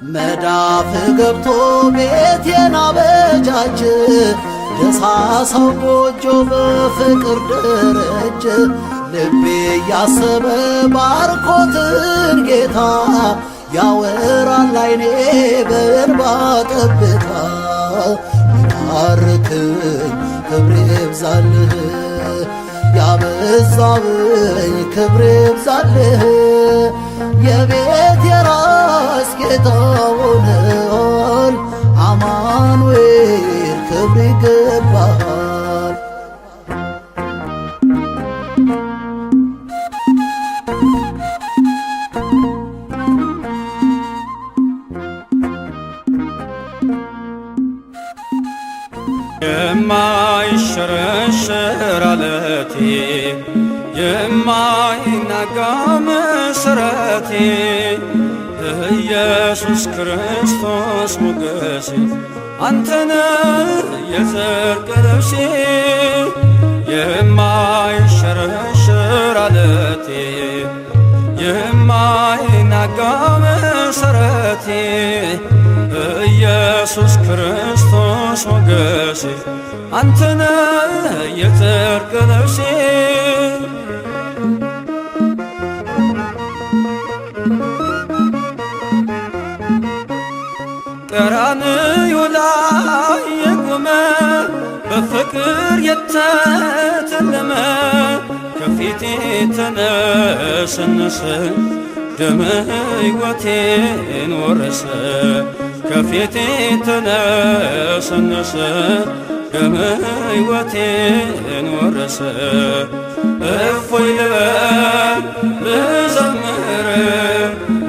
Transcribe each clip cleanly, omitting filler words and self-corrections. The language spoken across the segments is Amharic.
መዳፍ ገብቶ ቤቴን አበጃጀ ደሳሳው ጎጆ በፍቅር ደረጀ ልቤ ያሰበ ባርኮትን ጌታ ያወራል አይኔ በእንባ ጠብታ ይባርክኝ ክብር ይብዛልህ ያበዛብኝ ክብር ይብዛልህ የቤት የራስ ጌታ ሆነሃል አማኑኤል ክብር ይገባሃል። የማይሸረሸር ዓለቴ የማይናጋ መሠረቴ ኢየሱስ ክርስቶስ ሞገሴ አንተነ የጽድቅ ልብሴ የማይሸረሸር ዓለቴ የማይናጋ መሠረቴ ኢየሱስ ክርስቶስ ሞገሴ አንተነ የጽድቅ ልብሴ ቀራንዮ ላይ የቆመ በፍቅር የተተለመ ከፊቴ ተነሰነሰ ደመ ሕይወቴን ወረሰ ከፊቴ ተነሰነሰ ደመ ሕይወቴን ወረሰ እፎይ ልበል ልዘምር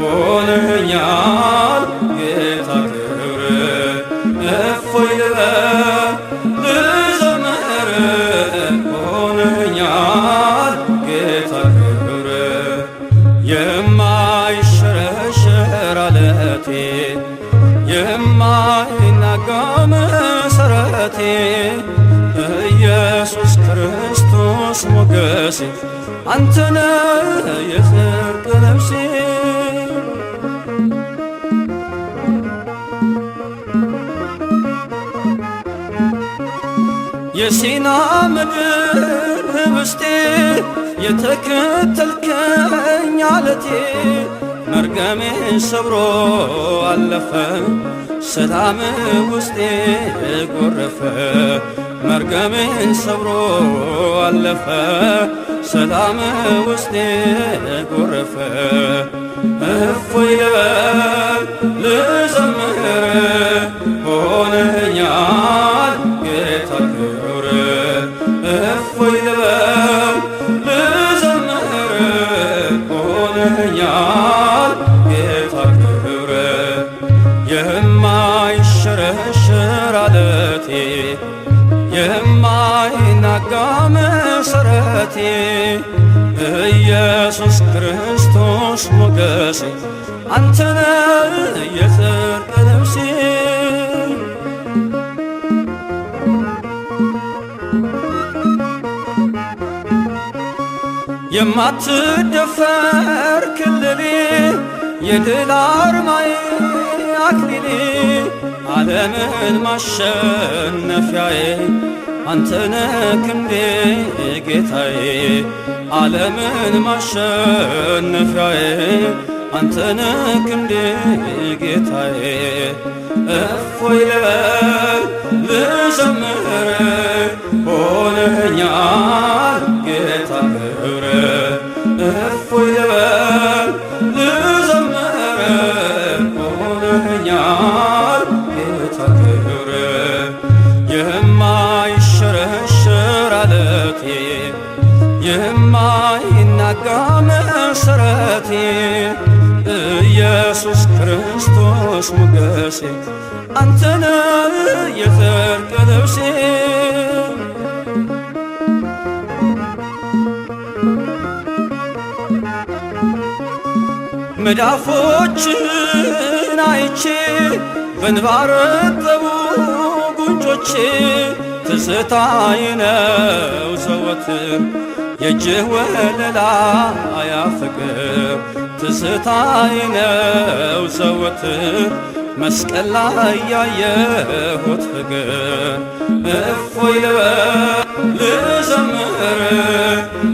ሆነኛል ጌታ ክብር እፎይ ልበል ልዘምር ሆነኛል ጌታ ክብር የማይሸረሸር ዓለቴ የማይናጋ መሠረቴ ኢየሱስ ክርስቶስ ሞገሴ አንተነ የጽድቅ ልብሴ የሲና ምድር ህብስቴ የተከተልከኝ ዓለቴ መርገሜን ሰብሮ አለፈ ሰላም ውስጤ ጎረፈ መርገሜን ሰብሮ አለፈ ሰላም ውስጤ ጎረፈ እፎይ ልበል ልዘምር ሆነኛል ጌታ ክብር እፎይ ልበል ልዘምር ሆነኛል ጌታ ክብር የማይሸረሸር ዓለቴ የማይናጋ መሠረቴ ኢየሱስ ክርስቶስ ሞገሴ አንተነ የጽድቅ ልብሴ የማትደፈር ክልሌ የድል አርማዬ አክሊሌ ዓለምን ማሸነፊያዬ አንተነ ክንዴ ጌታዬ ዓለምን ማሸነፊያዬ አንተነ ክንዴ ጌታዬ እፎይ ልበል ልዘምር ሆነኛል ጌታ ክብር እፎይ ልበል ልዘምር ሆነኛል ጌታ ክብር የማይሸረሸር ዓለቴ የማይናጋ መሠረቴ ኢየሱስ ክርስቶስ ሞገሴ አንተነ የጽድቅ ልብሴ መዳፎችን አይቼ በእንባ ረጠቡ ጉንጮቼ ትዝታዬ ነው ዘወትር የእጅህ ወለላ አያፍቅር ትዝታዬ ነው ዘወትር መስቀል ላይ ያየሁት ፍቅር እፎይ ልበል ልዘምር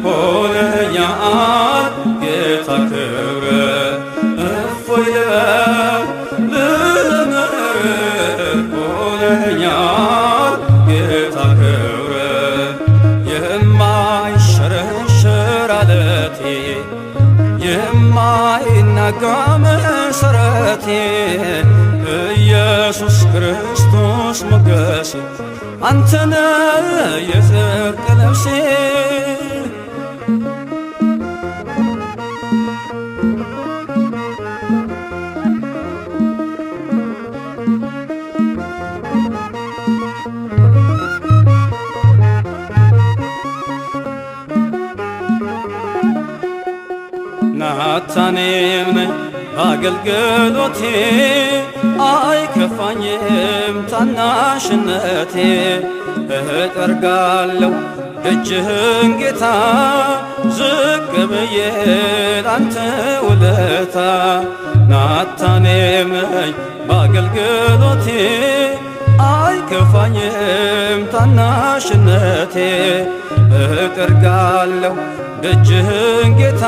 ሆነኛል ጌታ ክብር እፎይ ልበል ልዘምር ሆነኛል ጌታ ክብር የማይሸረሸር አለቴ የማይናጋ መሰረቴ ኢየሱስ ክርስቶስ ሞገሴ አንተነ የጽድቅ ልብሴ ናታኔም ነኝ በአገልግሎቴ አይከፋኝም ታናሽነቴ እጠርጋለሁ ደጅህን ጌታ ዝቅ ብዬ ላንተ ውለታ ናታኔም ነኝ በአገልግሎቴ አይከፋኝም ታናሽነቴ እጠርጋለሁ ደጅህን ጌታ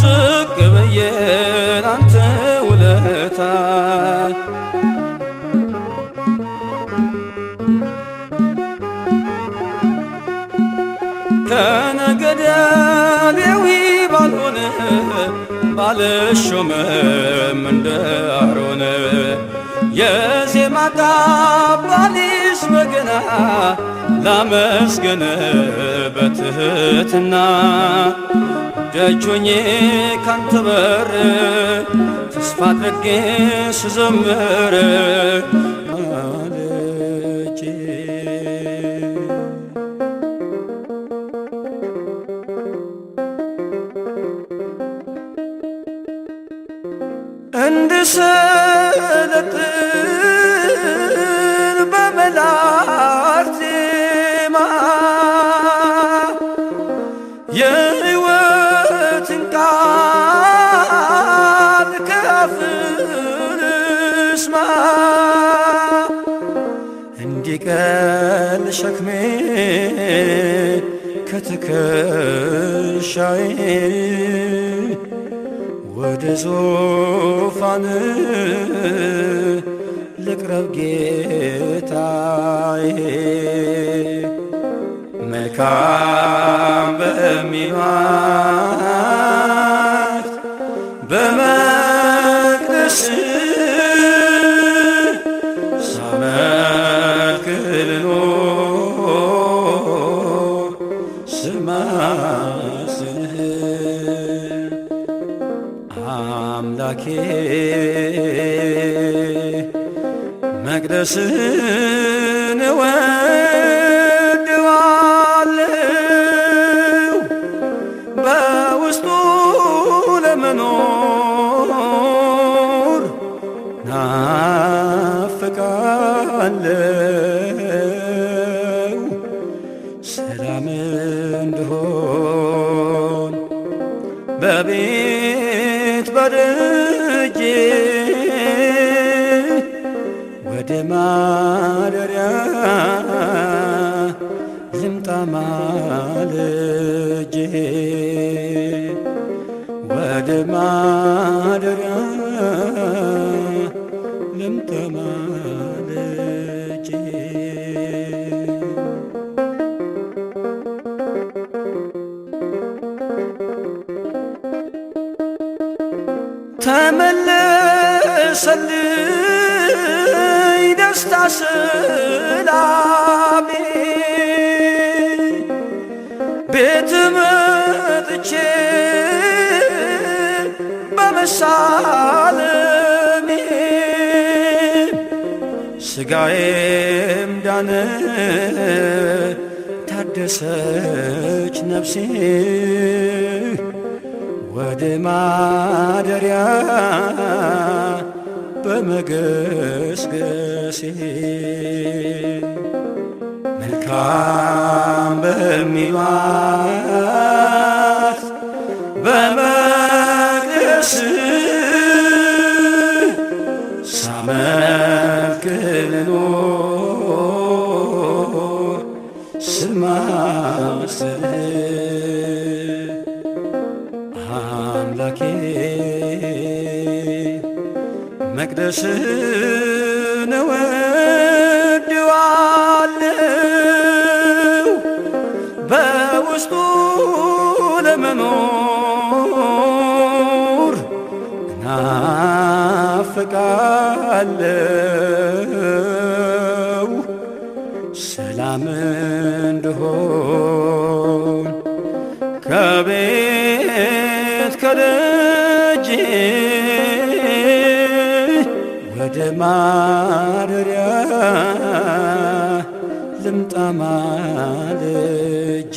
ዝቅ ብዬ ላንተ ውለታ ከነገደ ሌዊ ባልሆነ ባልሾምም እንደ አሮን የዜማ ቃባሊስ በገና ላመስግን በትህትና ደጆኜ ካንተ በር ተስፋ አድርጌ ስዘምር ማለጄ እንድሰለጥን በመላእክት ዜማ የሕይወትን ቃል ከአፍህ ልስማ እንዲቀል ሸክሜ ከትከሻዬ ወደ ዙፋን ልቅረብ ጌታዬ መልካም በሚሏት በመቅደስ ሳመልክ ልኖር ስማስንህ አምላኬ መቅደስን እወድዋለሁ በውስጡ ለመኖር ናፍቃለሁ ሰላም እንድሆን በቤት በደጄ ወደ ማደሪያ ልምጣ ማልጄ ወደ ማደሪያ ልምጣ ማልጄ ተመለሰልኝ ደስታ ሰላሜ ቤት መጥቼ በመሳለሜ ሥጋዬም ዳነ ታደሰች ነፍሴ ወደ ማደሪያ በመገስገሴ መልካም በሚሏት በመቅደስ ሳመልክ ልኑር ስማስልህ አምላኬ መቅደስህን እወድዋለሁ በውስጡ ለመኖር እናፍቃለሁ ሰላም እንድሆን ከቤት ከደጅ ወደ ማደሪያ ልምጣ ማልጄ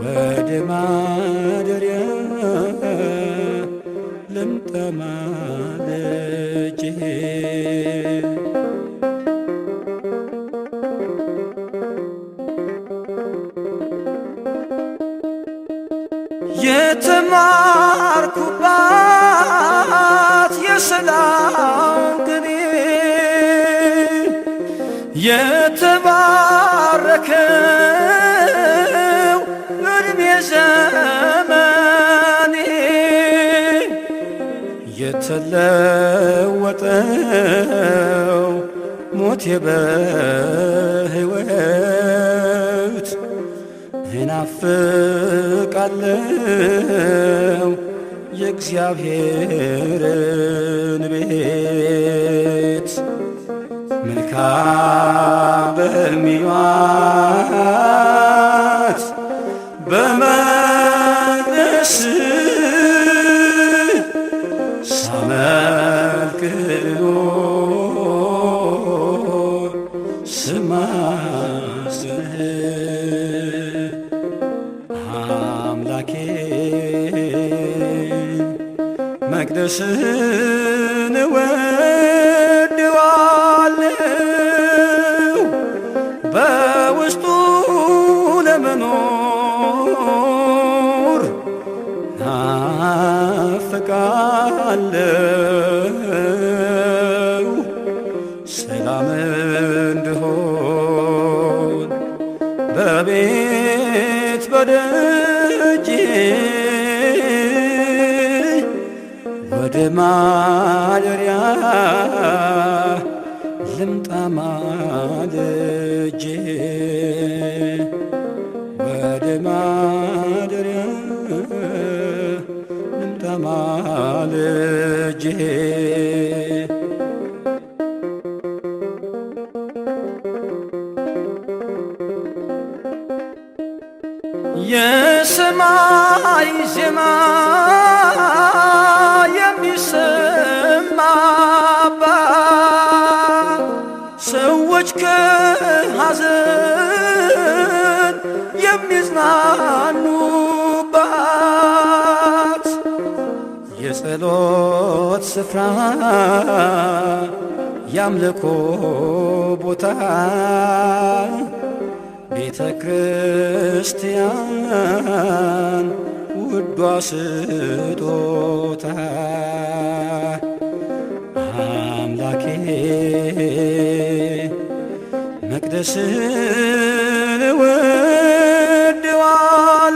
ወደ ማደሪያ ልምጣ ማልጄ የተማርኩባት የሰላም ቅኔ የተባረከው ዕድሜ ዘመኔ የተለወጠው ሞቴ በሕይወት እናፍቃለሁ የእግዚአብሔርን ቤት መልካም በሚዋት በመቅደስ ሳመልክ ልኑር ስማስልህ አምላኬ መቅደስህን እወድዋለሁ በውስጡ ለመኖር ናፍቃለሁ ሰላም እንድሆን በቤት በደጅ ወደ ማደሪያ ልምጣ ማልጄ ወደ ማደሪያ ልምጣ ማልጄ የሰማይ ዜማ የሚሰማባት ሰዎች ከሐዘን የሚዝናኑባት የጸሎት ስፍራ ያምልኮ ቦታ ቤተ ክርስቲያን ውዷ ስጦታ አምላኬ መቅደስህን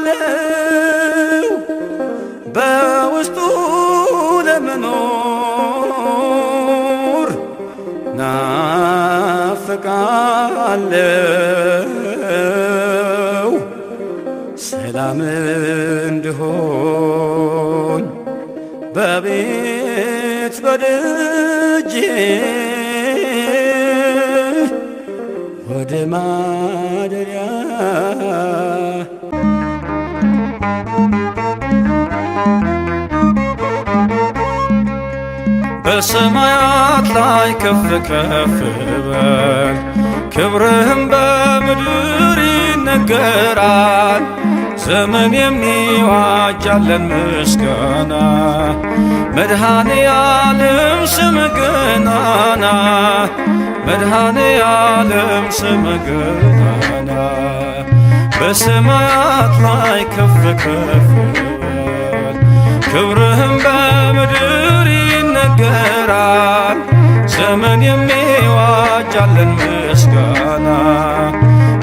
እወድዋለሁ በውስጡ ለመኖር ናፍቃለሁ ሰላም እንድሆን በቤት በደጅ ወደ ማደሪያ በሰማያት ላይ ከፍ ከፍ በል ክብርህም በምድር ይነገራል። ዘመን የሚዋጃለን ምስጋና መድኃኔ ዓለም ስምህ ገናና መድኃኔ ዓለም ስምህ ገናና በሰማያት ላይ ከፍ ከፍ በል ክብርህም በምድር ይነገራል። የሚዋጃለን ምስጋና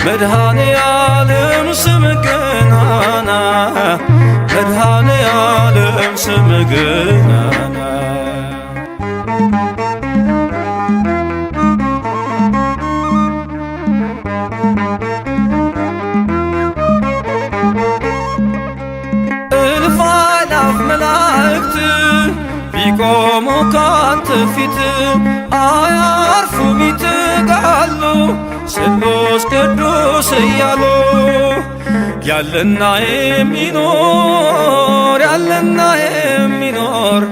መድኃኔ ዓለም ስምህ ገናና መድኃኔ ዓለም ስምህ ገናና እልፍ አእላፍ መላእክት ቢቆሙ ካንተ ፊት አያርፉም ይትጋሉ ስሉስ ቅዱስ እያሉ ያለና የሚኖር ያለና የሚኖር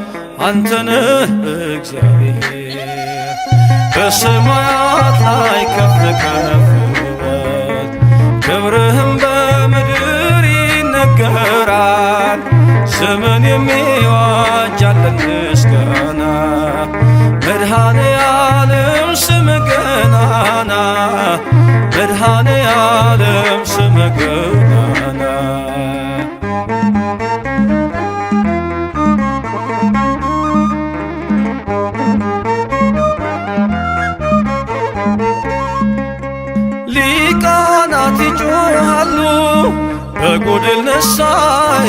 አንተነህ እግዚአብሔር በሰማያት ላይ ከፍ ከፍ በል ክብርህም በምድር ይነገራል ስምን የሚዋጅ ያለን ምስጋና መድኃኔ ዓለም ስምህ ገናና መድኃኔ ዓለም ስምህ ገናና ሊቃናት ይጮኻሉ በጎድል ነሣ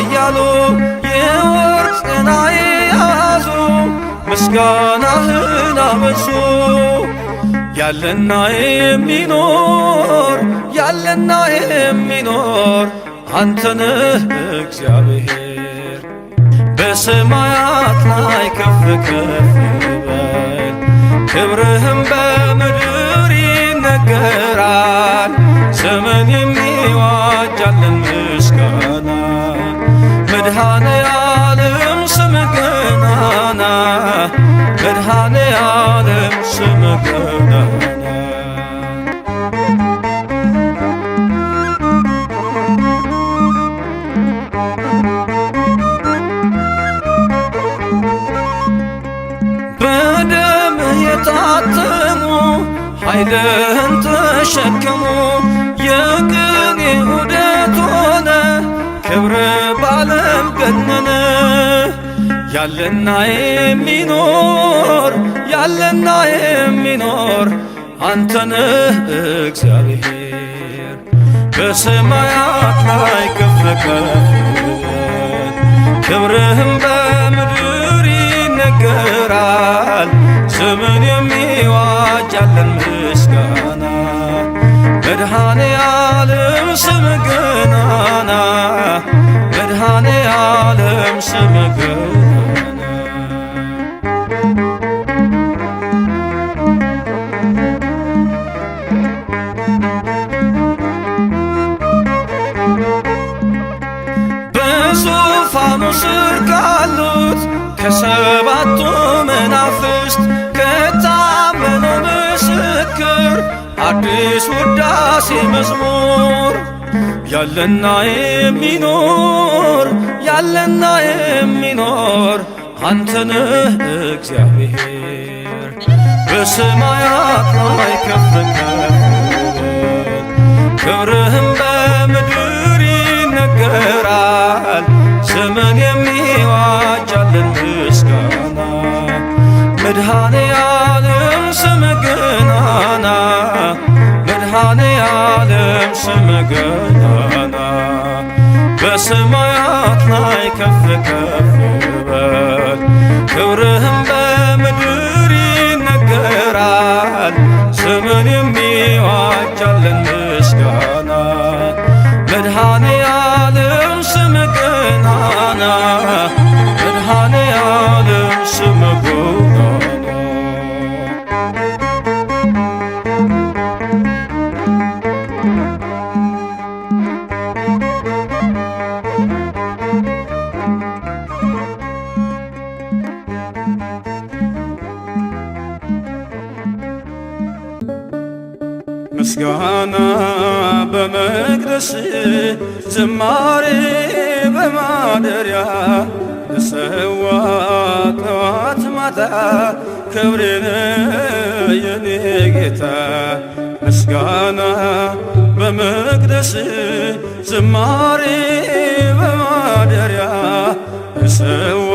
እያሉ የወርቅ ጽና የያዙ ምስጋናህን አበዙ ያለና የሚኖር ያለና የሚኖር አንተነህ እግዚአብሔር በሰማያት ላይ ከፍ ከፍ በል ክብርህም በምድር ይነገራል ዘመን የሚዋጅ ያለን ምስጋና መድኃኔ ዓለም ስምህ ገናና መድኃኔ ዓለም ስምህ ገናና በደምህ የታተሙ ኃይልህን ተሸከሙ የቅኔ ዑደት ሆነ ክብር ባለም ገነነ ያለና የሚኖር ያለና የሚኖር አንተነህ እግዚአብሔር በሰማያት ላይ ከፍ ከፍ በል ክብርህም በምድር ይነገራል ስምን የሚዋጅ ያለን ምስጋና መድኃኔ ዓለም ስምህ ገናና መድኃኔ ዓለም ስምህ ገናና በዙፋኑ ስር ካሉት ከሰባቱ መናፍስት ከታመነው ምስክር አዲስ ውዳሴ መዝሙር ያለና የሚኖር ያለና የሚኖር አንተነህ እግዚአብሔር በሰማያት ላይ ከፍ ከፍ በል ክብርህም በምድር ይነገራል ዘመን የሚዋጅ ያለን ምስጋና መድኃኔ ዓለም ስምህ ገናና መድኃኔ ዓለም ስምህ ገናና በሰማያት ላይ ከፍ ከፍ በል ክብርህም በምድር ይነገራል ዘመን የሚዋጅ ያለን ምስጋና መድኃኔ ዓለም ስምህ ገናና መድኃኔ ዓለም ስምህ ገናና ምስጋና በመቅደስ ዝማሬ በማደሪያ ልሰዋ ጠዋት ማታ ክብሬን የኔ ጌታ ምስጋና በመቅደስ ዝማሬ በማደሪያ ልሰዋ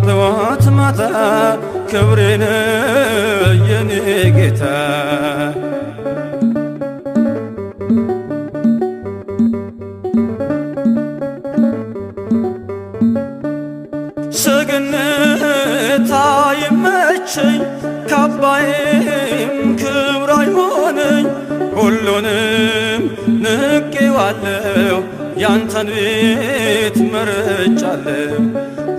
ጠዋት ማታ ክብሬን የኔ ጌታ አይመቸኝ ካባዬም ክብር አይሆነኝ ሁሉንም ንቄዋለሁ ያንተን ቤት መርጫለሁ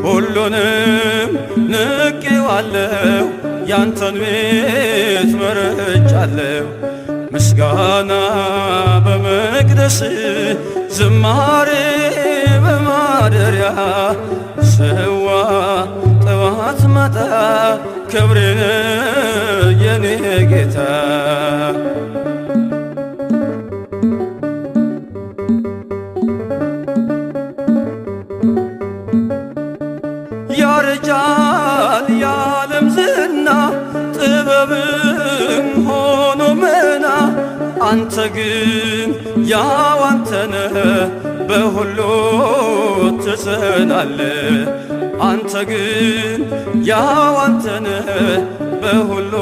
ሁሉንም ንቄዋለሁ ያንተን ቤት መርጫለሁ ምስጋና በመቅደስ ዝማሬ በማደሪያ ሰዋ ጠዋት ማታ ክብሬን የኔ ጌታ ያረጃል የዓለም ዝና ጥበብም ሆኖ መና አንተ ግን ያው አንተነ በሁሉ ትጸናለህ አንተ ግን ያው አንተነ በሁሉ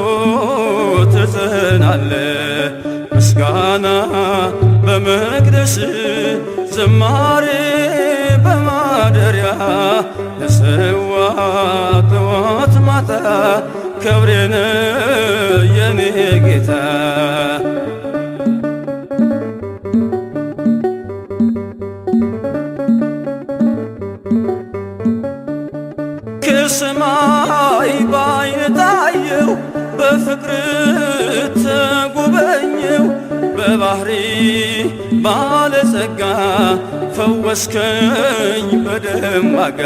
ትጸናለህ ምስጋና በመቅደስ ዝማሬ በማደሪያ ለሰዋ ጠዋት ማታ ክብሬን የኔ ጌታ ከሰማይ ባይን ታየው በፍቅር ተጎበኘው በባህሪ ባለጸጋ ፈወስከኝ በደም ዋጋ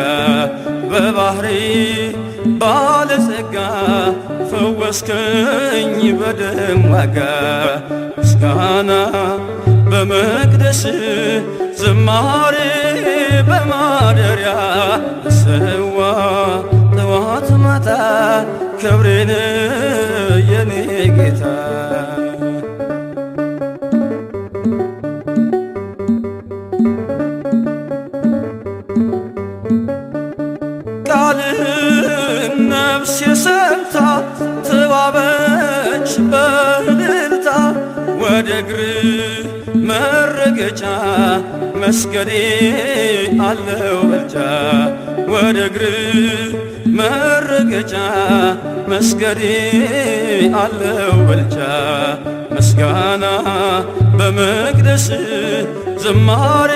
በባህሪ ባለጸጋ ፈወስከኝ በደም ዋጋ ምስጋና በመቅደስ ዝማሬ በማደሪያ ሰዋ ጠዋት ማታ ክብሬን የኔ ጌታ ቃልህን ነፍሴ ሰምታ ተዋበች በእልልታ ወደ እግርህ መረገጫ መስገዴ አለው ብልጫ ወደ እግርህ መረገጫ መስገዴ አለው ብልጫ ምስጋና በመቅደስ ዝማሬ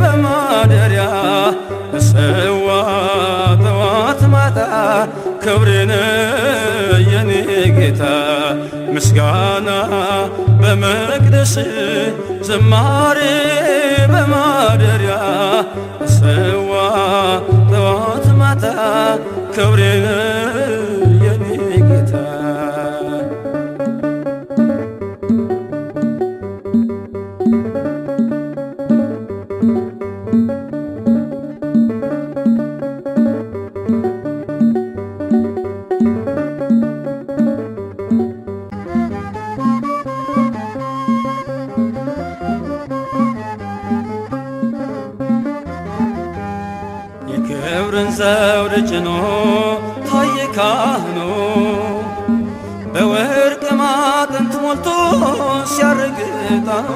በማደሪያ ሰዋ ጠዋት ማታ ክብሬን የኔ ጌታ ምስጋና በመቅደስ ዝማሬ በማደሪያ ሰዋ ጠዋት ማታ ክብሬን የኔ ጌታ የክብርን ዘውድ ጭኖ ታየ ካህኑ በወርቅ ማዕጠንት ሞልቶ ሲያርግ ዕጣኑ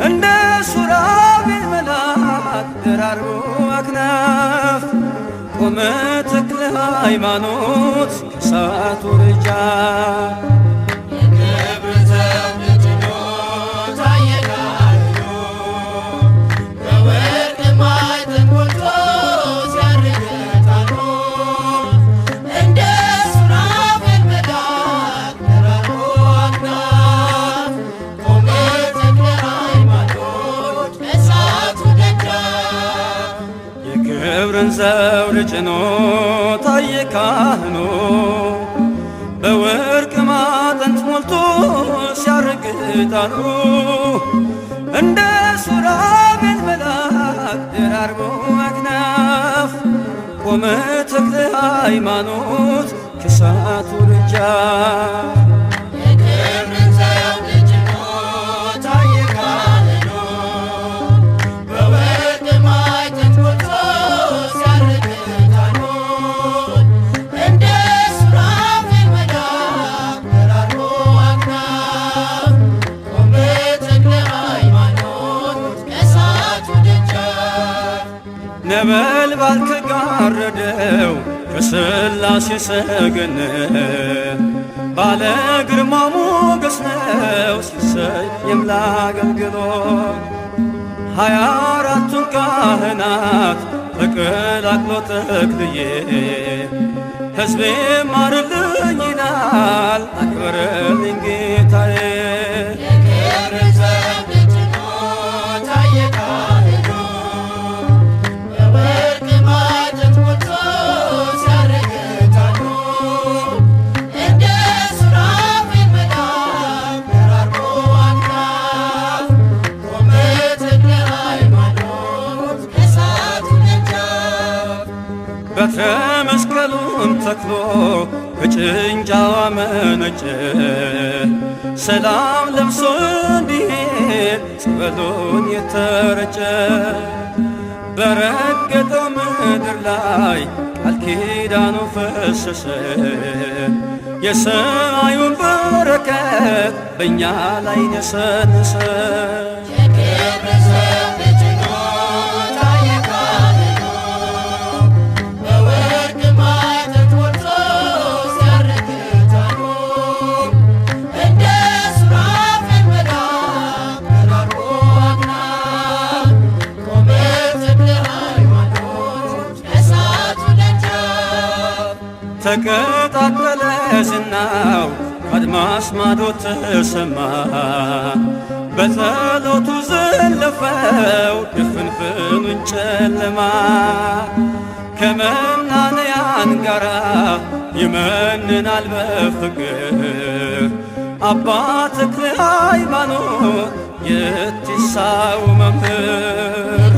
እንደ ሱራፌል መልአክ ደራርቦ አክናፍ ቆመ ተክለ ሃይማኖት ከእሳቱ ደጃፍ የክብርን ዘውድ ጭኖ ታየ ካህኑ በወርቅ ማዕጠንት ሞልቶ ሲያርግ ዕጣኑ እንደ ሱራፌል መልአክ ደራርቦ አክናፍ ቆመ ተክለ ሃይማኖት ከእሳቱ ደጃፍ ነበልባል ከጋረደው በሥላሴ ሰገነት ባለ ግርማ ሞገስ ነው ሲሰየም ለአገልግሎት 24ቱን ካህናት ተቀላቅሎ ተክልዬ ሕዝቤ ማርልኝ ይላል አክብርልኝ ጌታዬ። በትረ መስቀሉን ተክሎ ከጭንጫዋ መነጨ ሰላም ለብሶ እንዲሄድ ጸበሉን የተረጨ በረገጠው ምድር ላይ ቃል ኪዳኑ ፈሰሰ የሰማዩን በረከት በእኛ ላይ ነሰነሰ። ተቀጣጠለ ዝናው ከአድማስ ማዶ ተሰማ በጸሎቱ ዘለፈው ድፍንፍኑን ጨለማ ከመናንያን ጋራ ይመንናል በፍቅር አባ ተክለ ሃይማኖት የቲሳው መምህር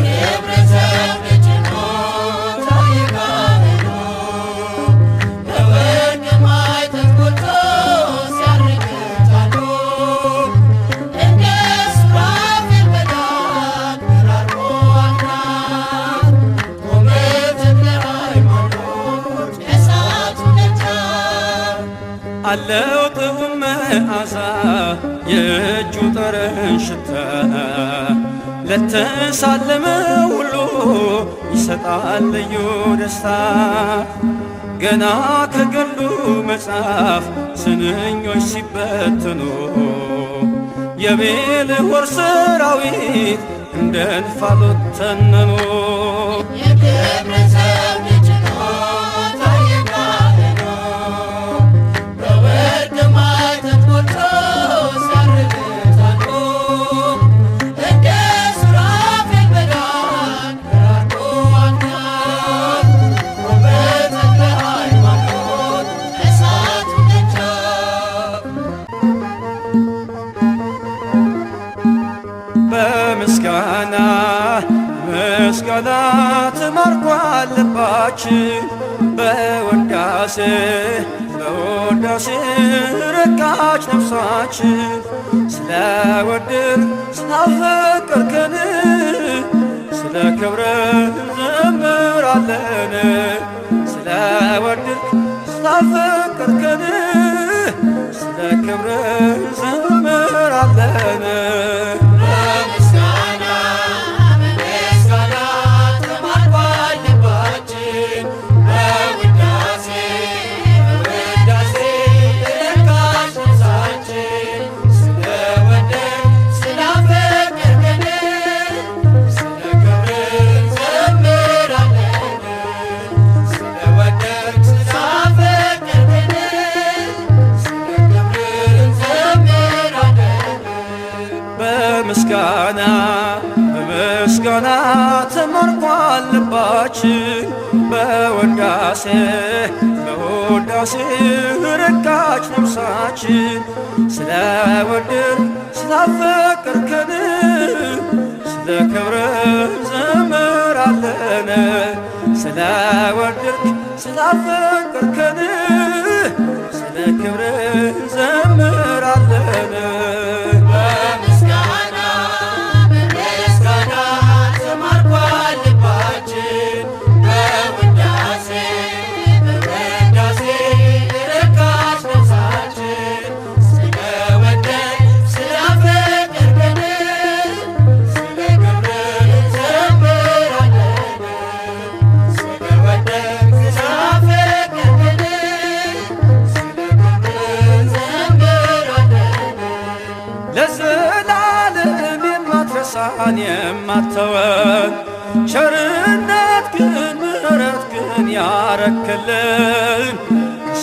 አለው ጥዑም መዓዛ የእጁ ጠረን ሽታ ለተሳለመ ሁሉ ይሰጣል ልዩ ደስታ። ገና ከገድሉ መጽሐፍ ስንኞች ሲበትኑ የቤልሆር ሰራዊት እንደ እንፋሎት ተነኑ። ምስጋና ተማርኳል ልባችን በውዳሴ ረካች ነፍሳችን ስለወደድን ስላፈቀርከን ስለ ክብርህ እንዘምራለን። ስለወደድን ስላፈቀርከን ስለ ክብርህ እንዘምራለን። በምስጋና ተማርኳል ልባችን በውዳሴ ረካች ነፍሳችን ስለወደድን ስላፈቀርከን ስለ ክብርህ እንዘምራለን። ስለወደድን ስላፈቀርከን ስለ ክብርህ እንዘምራለን። Amen. ረሳን የማተወን ቸርነት ግን ምሕረት ግን ያረክልን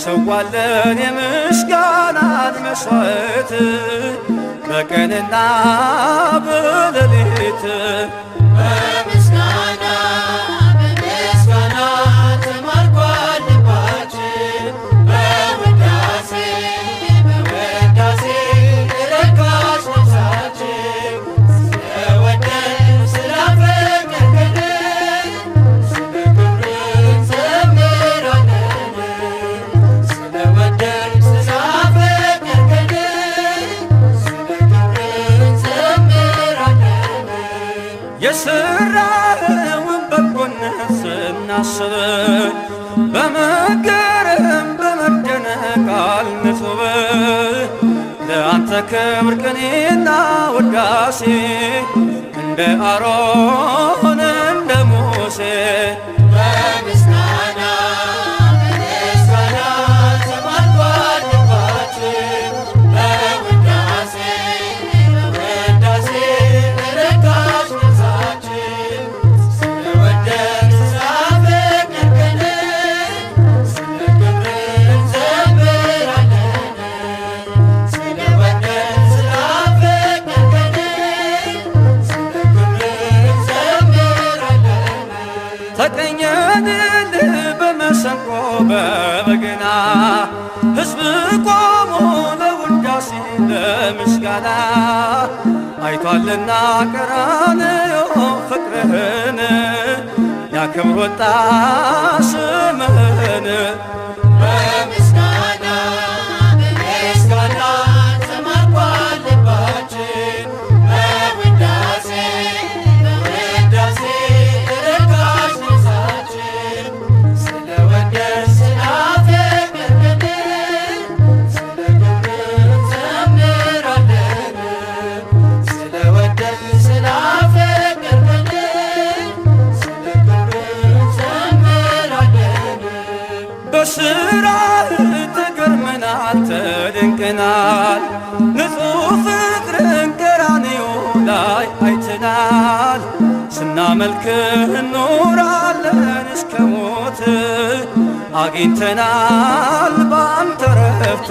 ሰዋለን የምስጋናን መሥዋዕት በቀንና በሌሊት በምስጋና ተማርኳል ልባችን በውዳሴ ረካች ነፍሳችን ስለወደድን ስላፈቀርከን ስለ ክብርህ እንዘምራለን ስለወደድን ስላፈቀርከን ስለ ክብርህ እንዘምራለን የሠራኸውን በጎነት ስናስብ በመገረም በመደነቅ አልንጹብ ለአንተ ክብር ቅኔና ውዳሴ እንደ አሮን እንደ ሙሴ በምስጋና ተማርኳል ልባችን በውዳሴ ረካች ነፍሳችን ስለወደድን ስላፈቀርከን ስለ ክብርህ እንዘምራለን ስለወደድን ስላፈቀርከን ስለ ክብርህ እንዘምራለን ተቀኘንልህ በመሰንቆ በበገና ሕዝብ ቆሞ ለውዳሴ ለምስጋና አይቷልና ቀራንዮ ፍቅርህን ያከብር ወጣ ስምህን በምስጋና ተማርኳል ልባችን በውዳሴ ረካች ነፍሳችን ስለወደድን ስላፈቀርከን ስለ ክብርህ እንዘምራለን ስለወደድን ስላፈቀርከን ስለ ክብርህ እንዘምራለን በሥራህ ተገርመናል ተደንቀናል ንጹሕ ፍቅርን ቀራንዮ ላይ አይተናል ስናመልክህ እንኖራለን እስከ ሞት አግኝተናል ባንተ ረፍት